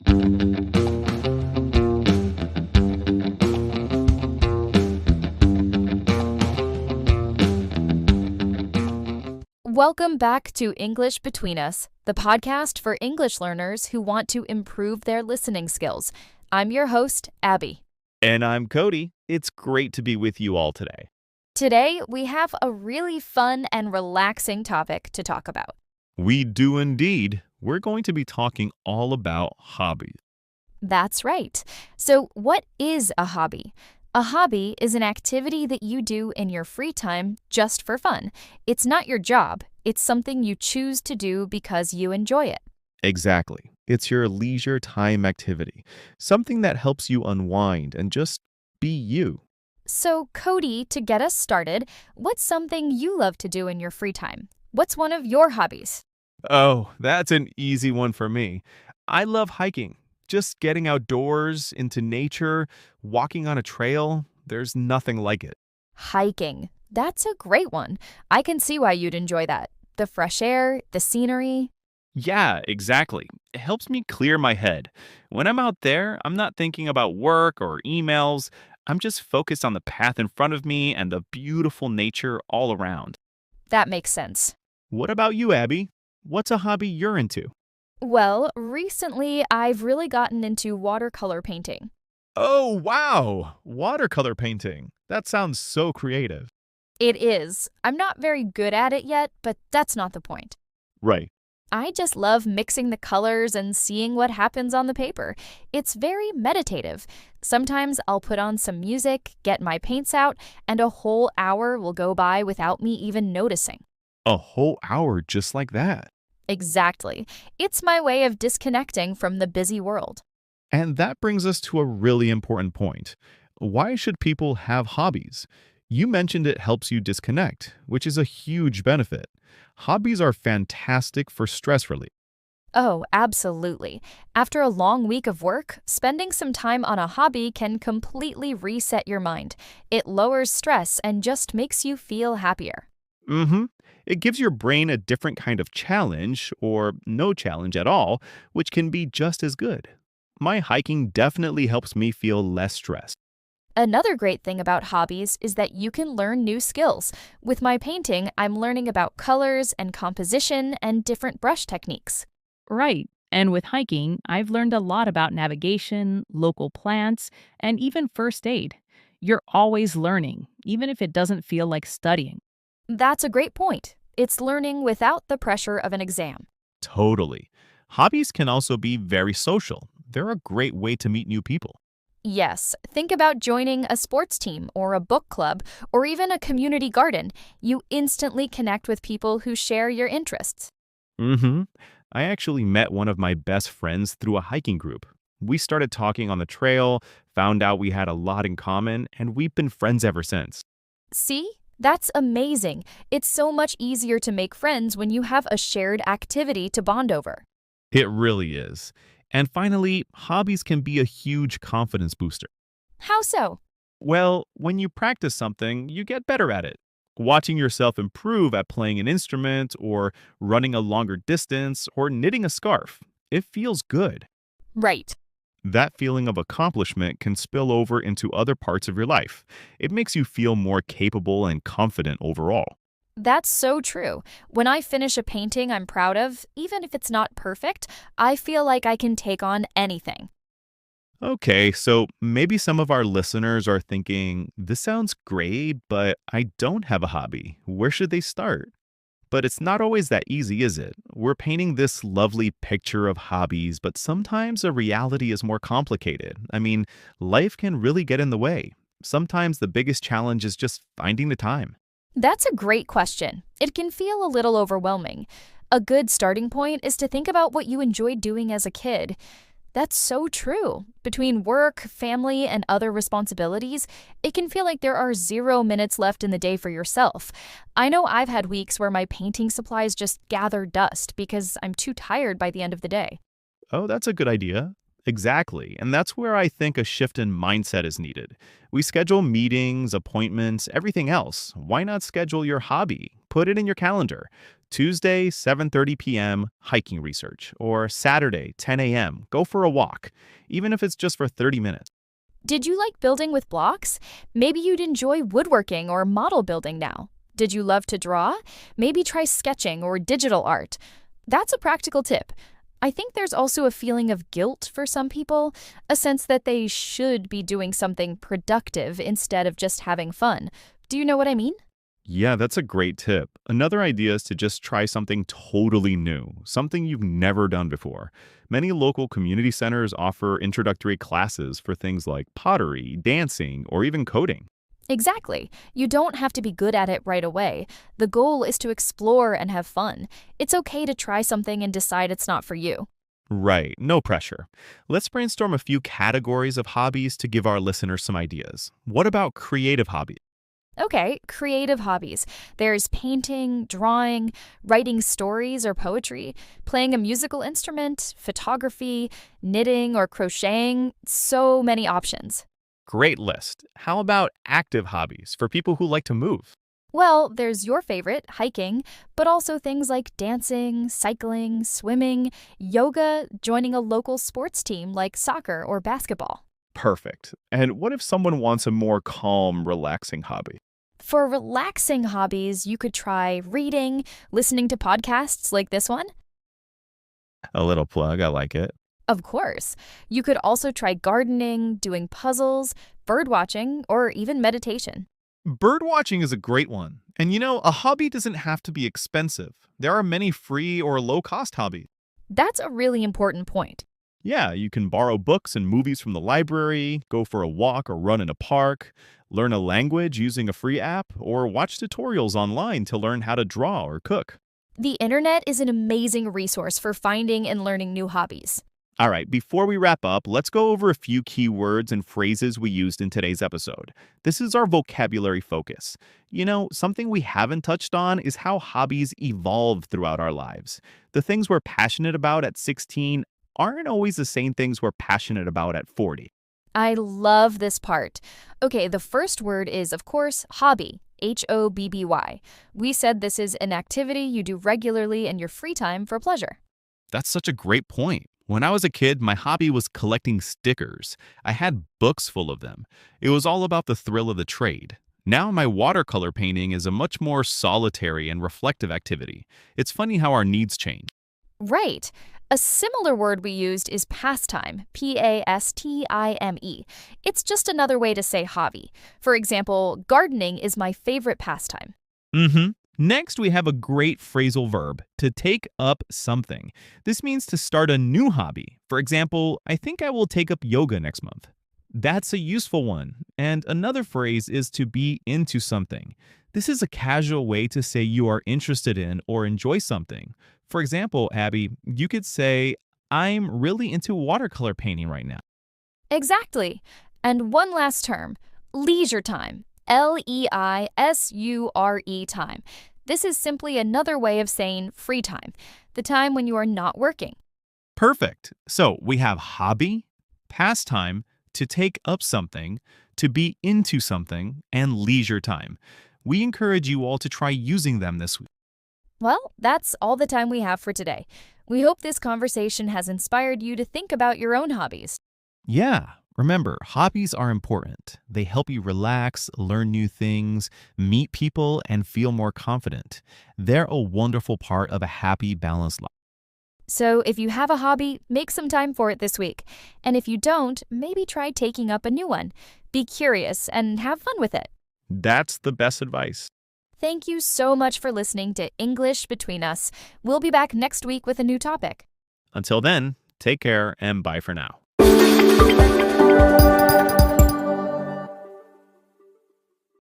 Welcome back to English Between Us, the podcast for English learners who want to improve their listening skills. I'm your host, Abby. And I'm Cody. It's great to be with you all today. Today, we have a really fun and relaxing topic to talk about. We do indeed. We're going to be talking all about hobbies. That's right. So, what is a hobby? A hobby is an activity that you do in your free time just for fun. It's not your job. It's something you choose to do because you enjoy it. Exactly. It's your leisure time activity, something that helps you unwind and just be you. So, Cody, to get us started, what's something you love to do in your free time? What's one of your hobbies? Oh, that's an easy one for me. I love hiking. Just getting outdoors, into nature, walking on a trail, there's nothing like it. Hiking. That's a great one. I can see why you'd enjoy that. The fresh air, the scenery. Yeah, exactly. It helps me clear my head. When I'm out there, I'm not thinking about work or emails. I'm just focused on the path in front of me and the beautiful nature all around. That makes sense. What about you, Abby? What's a hobby you're into? Well, recently I've really gotten into watercolor painting. Oh, wow! Watercolor painting. That sounds so creative. It is. I'm not very good at it yet, but that's not the point. Right. I just love mixing the colors and seeing what happens on the paper. It's very meditative. Sometimes I'll put on some music, get my paints out, and a whole hour will go by without me even noticing. A whole hour just like that. Exactly. It's my way of disconnecting from the busy world. And that brings us to a really important point. Why should people have hobbies? You mentioned it helps you disconnect, which is a huge benefit. Hobbies are fantastic for stress relief. Oh, absolutely. After a long week of work, spending some time on a hobby can completely reset your mind. It lowers stress and just makes you feel happier. Mm-hmm. It gives your brain a different kind of challenge, or no challenge at all, which can be just as good. My hiking definitely helps me feel less stressed. Another great thing about hobbies is that you can learn new skills. With my painting, I'm learning about colors and composition and different brush techniques. Right. And with hiking, I've learned a lot about navigation, local plants, and even first aid. You're always learning, even if it doesn't feel like studying. That's a great point. It's learning without the pressure of an exam. Totally. Hobbies can also be very social. They're a great way to meet new people. Yes, think about joining a sports team or a book club or even a community garden. You instantly connect with people who share your interests. Mm-hmm. I actually met one of my best friends through a hiking group. We started talking on the trail, found out we had a lot in common, and we've been friends ever since. See? That's amazing. It's so much easier to make friends when you have a shared activity to bond over. It really is. And finally, hobbies can be a huge confidence booster. How so? Well, when you practice something, you get better at it. Watching yourself improve at playing an instrument or running a longer distance or knitting a scarf, it feels good. Right. That feeling of accomplishment can spill over into other parts of your life. It makes you feel more capable and confident overall. That's so true. When I finish a painting I'm proud of, even if it's not perfect, I feel like I can take on anything. Okay, so maybe some of our listeners are thinking, this sounds great, but I don't have a hobby. Where should they start? But it's not always that easy, is it? We're painting this lovely picture of hobbies, but sometimes the reality is more complicated. I mean, life can really get in the way. Sometimes the biggest challenge is just finding the time. That's a great question. It can feel a little overwhelming. A good starting point is to think about what you enjoyed doing as a kid. That's so true. Between work, family, and other responsibilities, it can feel like there are 0 minutes left in the day for yourself. I know I've had weeks where my painting supplies just gather dust because I'm too tired by the end of the day. Oh, that's a good idea. Exactly. And that's where I think a shift in mindset is needed. We schedule meetings, appointments, everything else. Why not schedule your hobby? Put put it in your calendar. Tuesday, 7:30 p.m., hiking research, or Saturday, 10 a.m., go for a walk, even if it's just for 30 minutes. Did you like building with blocks? Maybe you'd enjoy woodworking or model building now. Did you love to draw? Maybe try sketching or digital art. That's a practical tip. I think there's also a feeling of guilt for some people, a sense that they should be doing something productive instead of just having fun. Do you know what I mean? Yeah, that's a great tip. Another idea is to just try something totally new, something you've never done before. Many local community centers offer introductory classes for things like pottery, dancing, or even coding. Exactly. You don't have to be good at it right away. The goal is to explore and have fun. It's okay to try something and decide it's not for you. Right, no pressure. Let's brainstorm a few categories of hobbies to give our listeners some ideas. What about creative hobbies? Okay, creative hobbies. There's painting, drawing, writing stories or poetry, playing a musical instrument, photography, knitting or crocheting. So many options. Great list. How about active hobbies for people who like to move? Well, there's your favorite, hiking, but also things like dancing, cycling, swimming, yoga, joining a local sports team like soccer or basketball. Perfect. And what if someone wants a more calm, relaxing hobby? For relaxing hobbies, you could try reading, listening to podcasts like this one. A little plug, I like it. Of course. You could also try gardening, doing puzzles, bird watching, or even meditation. Bird watching is a great one. And a hobby doesn't have to be expensive. There are many free or low-cost hobbies. That's a really important point. Yeah, you can borrow books and movies from the library, go for a walk or run in a park, learn a language using a free app, or watch tutorials online to learn how to draw or cook. The internet is an amazing resource for finding and learning new hobbies. All right, before we wrap up, let's go over a few key words and phrases we used in today's episode. This is our vocabulary focus. Something we haven't touched on is how hobbies evolve throughout our lives. The things we're passionate about at 16 aren't always the same things we're passionate about at 40. I love this part. Okay, the first word is, of course, hobby. Hobby. We said this is an activity you do regularly in your free time for pleasure. That's such a great point. When I was a kid, my hobby was collecting stickers. I had books full of them. It was all about the thrill of the trade. Now my watercolor painting is a much more solitary and reflective activity. It's funny how our needs change. Right. A similar word we used is pastime, Pastime. It's just another way to say hobby. For example, gardening is my favorite pastime. Next, we have a great phrasal verb, to take up something. This means to start a new hobby. For example, I think I will take up yoga next month. That's a useful one. And another phrase is to be into something. This is a casual way to say you are interested in or enjoy something. For example, Abby, you could say, I'm really into watercolor painting right now. Exactly. And one last term, leisure time. Leisure time. This is simply another way of saying free time, the time when you are not working. Perfect. So we have hobby, pastime, to take up something, to be into something, and leisure time. We encourage you all to try using them this week. Well, that's all the time we have for today. We hope this conversation has inspired you to think about your own hobbies. Yeah. Remember, hobbies are important. They help you relax, learn new things, meet people, and feel more confident. They're a wonderful part of a happy, balanced life. So if you have a hobby, make some time for it this week. And if you don't, maybe try taking up a new one. Be curious and have fun with it. That's the best advice. Thank you so much for listening to English Between Us. We'll be back next week with a new topic. Until then, take care and bye for now.